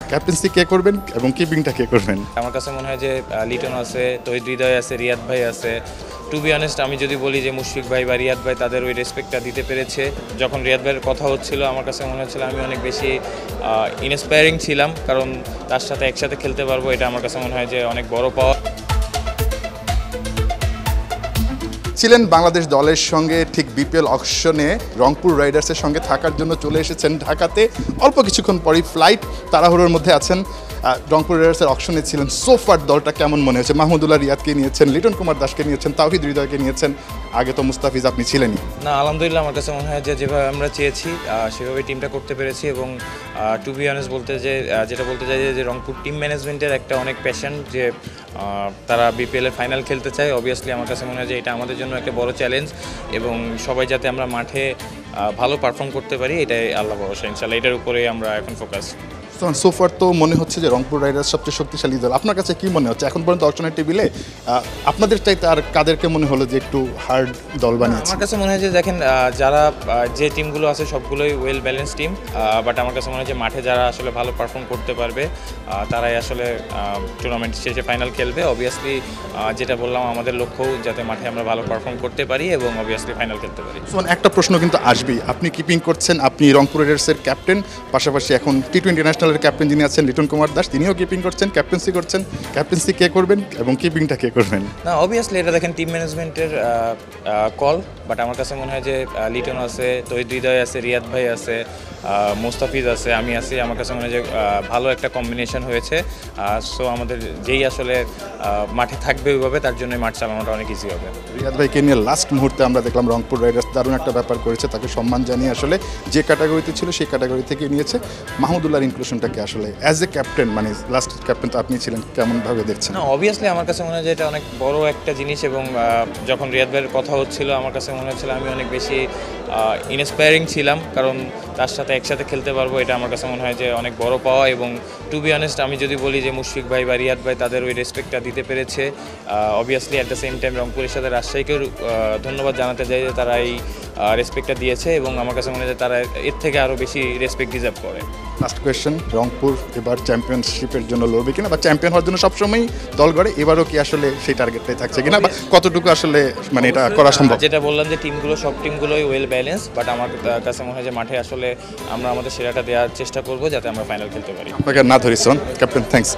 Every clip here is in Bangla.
ক্যাপ্টেন্সি কে করবেন এবং কিপিংটা কে করবেন? আমার কাছে মনে হয় যে লিটন আছে, তহিদ হৃদয় আছে, রিয়াদ ভাই আছে। টু বি অনেস্ট আমি যদি বলি যে মুশফিক ভাই বা রিয়াদ ভাই তাদের ওই রেসপেক্টটা দিতে পেরেছে। যখন রিয়াদ ভাইয়ের কথা হচ্ছিল আমার কাছে মনে হচ্ছিল আমি অনেক বেশি ইন্সপায়ারিং ছিলাম, কারণ তার সাথে একসাথে খেলতে পারবো এটা আমার কাছে মনে হয় যে অনেক বড় পাওয়া। ছিলেন বাংলাদেশ দলের সঙ্গে ঠিক বিপিএল অকশনে রংপুর রাইডার্সের সঙ্গে থাকার জন্য চলে এসেছেন ঢাকাতে। অল্প কিছুক্ষণ পরই ফ্লাইট, তাড়াহুড়োর মধ্যে আছেন। রংপুর রাইডার্সের অকশনে ছিলেন। সোফার দলটা কেমন মনে হয়েছে? মাহমুদুল্লাহ রিয়াদকে নিয়েছেন, লিটন কুমার দাসকে নিয়েছেন, তাওহিদ হৃদয়কে নিয়েছেন, আগে তো মুস্তাফিজ আপনি ছিলেনই। না, আলহামদুলিল্লাহ আমার কাছে মনে হয় যে যেভাবে আমরা চেয়েছি সেভাবে টিমটা করতে পেরেছি। এবং টু বি অনেস্ট বলতে যেটা বলতে চাই যে রংপুর টিম ম্যানেজমেন্টের একটা অনেক প্যাশন যে তারা বিপিএলের ফাইনাল খেলতে চায়। অবভিয়াসলি আমার কাছে মনে হয় যে এটা আমাদের জন্য একটা বড় চ্যালেঞ্জ, এবং সবাই যাতে আমরা মাঠে ভালো পারফর্ম করতে পারি এটাই আল্লাহ ভরসা, ইনশাল্লাহ এটার উপরেই আমরা এখন ফোকাস। সোফার তো মনে হচ্ছে যে রংপুর রাইডার্স সবচেয়ে শক্তিশালী দল। আপনার কাছে কি মনে হচ্ছে এখন পর্যন্ত অকশনের টেবিলে আপনাদের চাইতে আর কাদেরকে মনে হলো যে একটু হার্ড দল বানিয়েছে? আমার কাছে মনে হয় যে দেখেন যারা যে টিমগুলো আছে সবগুলোই ওয়েল ব্যালেন্স টিম, বাট আমার কাছে মনে হয় যে মাঠে যারা আসলে ভালো পারফর্ম করতে পারবে তারাই আসলে টুর্নামেন্ট শেষে ফাইনাল খেলবে। অবভিয়াসলি যেটা বললাম আমাদের লক্ষ্যও যাতে মাঠে আমরা ভালো পারফর্ম করতে পারি এবং অবভিয়াসলি ফাইনাল খেলতে পারি। একটা প্রশ্ন কিন্তু আসবেই, আপনি কিপিং করছেন, আপনি রংপুর রাইডার্সের ক্যাপ্টেন, পাশাপাশি এখন টি-20 ন্যাশনালের ক্যাপ্টেন যিনি আছেন লিটন কুমার দাস, তিনিও কিপিং করছেন, ক্যাপ্টেন্সি করছেন। ক্যাপ্টেন্সি কে করবেন এবং কিপিংটা কে করবেন? না, অবভিয়াসলি এটা দেখেন টিম ম্যানেজমেন্টের কল, বাট আমার কাছে মনে হয় যে লিটন আছে, তহিদ হৃদয় আছে, রিয়াদ ভাই আছে, মুস্তাফিজ আছে, আমি আছি। আমার কাছে মনে হয় যে ভালো একটা কম্বিনেশন হয়েছে। সো আমাদের যেই আসলে মাঠে থাকবে ওইভাবে তার জন্য মাঠ চালানোটা অনেক ইজি হবে। রিয়াদ ভাইকে নিয়ে লাস্ট মুহূর্তে আমরা দেখলাম রংপুর রাইডার্স দারুণ একটা ব্যাপার করেছে, তাকে সম্মান জানিয়ে আসলে যে ক্যাটাগরিতে ছিল সেই ক্যাটাগরি থেকে নিয়েছে। মাহমুদুল্লাহর ইনক্লুশনটাকে আসলে অ্যাজ এ ক্যাপ্টেন, মানে লাস্ট ক্যাপ্টেন তো আপনি ছিলেন, কেমনভাবে দেখছেন? না, অবভিয়াসলি আমার কাছে মনে হয় যে এটা অনেক বড় একটা জিনিস, এবং যখন রিয়াদ ভাইয়ের কথা হচ্ছিল আমার কাছে মনে হচ্ছিল আমি অনেক বেশি ইন্সপায়ারিং ছিলাম, কারণ তার সাথে একসাথে খেলতে পারবো এটা আমার কাছে মনে হয় যে অনেক বড় পাওয়া। এবং টু বি অনেস্ট আমি যদি বলি যে মুশফিক ভাই বা রিয়াদ ভাই তাদের ওই রেসপেক্টটা দিতে পেরেছে। Obviously at the same time রংপুরের সাথে রাজশাহীকেও ধন্যবাদ জানাতে চাই যে তারা এই রেসপেক্টটা দিয়েছে, এবং আমার কাছে মনে হয় যে তারা এর থেকে আরও বেশি রেসপেক্ট ডিজার্ভ করে। লাস্ট কোয়েশ্চেন, রংপুর এবার চ্যাম্পিয়নশিপের জন্য লড়বে কিনা, বা চ্যাম্পিয়ন হওয়ার জন্য সবসময়ই দল গড়ে, এবারও কি আসলে সেই টার্গেটটাই থাকছে কিনা, বা কতটুকু আসলে মানে এটা করা সম্ভব? যেটা বললাম যে সব টিমগুলোই ওয়েল ব্যালেন্স, বাট আমার কাছে মনে হয় যে মাঠে আসলে আমরা আমাদের সেরাটা দেওয়ার চেষ্টা করব যাতে আমরা ফাইনাল খেলতে পারি। আপনাকে না ধরি সোহান, ক্যাপ্টেন থ্যাঙ্কস।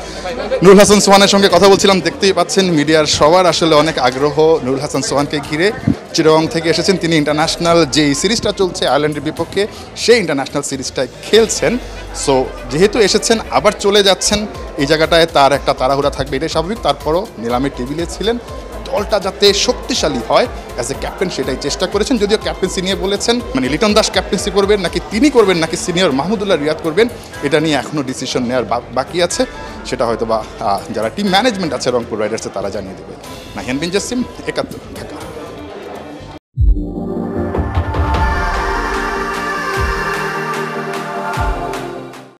নুরুল হাসান সোহানের সঙ্গে কথা বলছিলাম, দেখতেই পাচ্ছেন মিডিয়ার সবার আসলে অনেক আগ্রহ নুরুল হাসান সোহানকে ঘিরে। চিটাগং থেকে এসেছেন তিনি, ইন্টারন্যাশনাল যে সিরিজটা চলছে আয়ারল্যান্ডের বিপক্ষে সেই ইন্টারন্যাশনাল সিরিজটায় খেলছেন। সো যেহেতু এসেছেন আবার চলে যাচ্ছেন, এই জায়গাটায় তার একটা তাড়াহুড়া থাকবে, এটাই স্বাভাবিক। তারপরও নিলামের টেবিলে ছিলেন, দলটা যাতে শক্তিশালী হয় অ্যাজ এ ক্যাপ্টেন সেটাই চেষ্টা করেছেন। যদিও ক্যাপ্টেন্সি নিয়ে বলেছেন মানে লিটন দাস ক্যাপ্টেন্সি করবেন নাকি তিনি করবেন নাকি সিনিয়র মাহমুদুল্লাহ রিয়াদ করবেন, এটা নিয়ে এখনও ডিসিশন নেওয়ার বাকি আছে। সেটা হয়তো বা যারা টিম ম্যানেজমেন্ট আছে রংপুর রাইডার্সে তারা জানিয়ে দেবে। নাহিয়ান বিন জাসিম, ৭১ ঢাকা।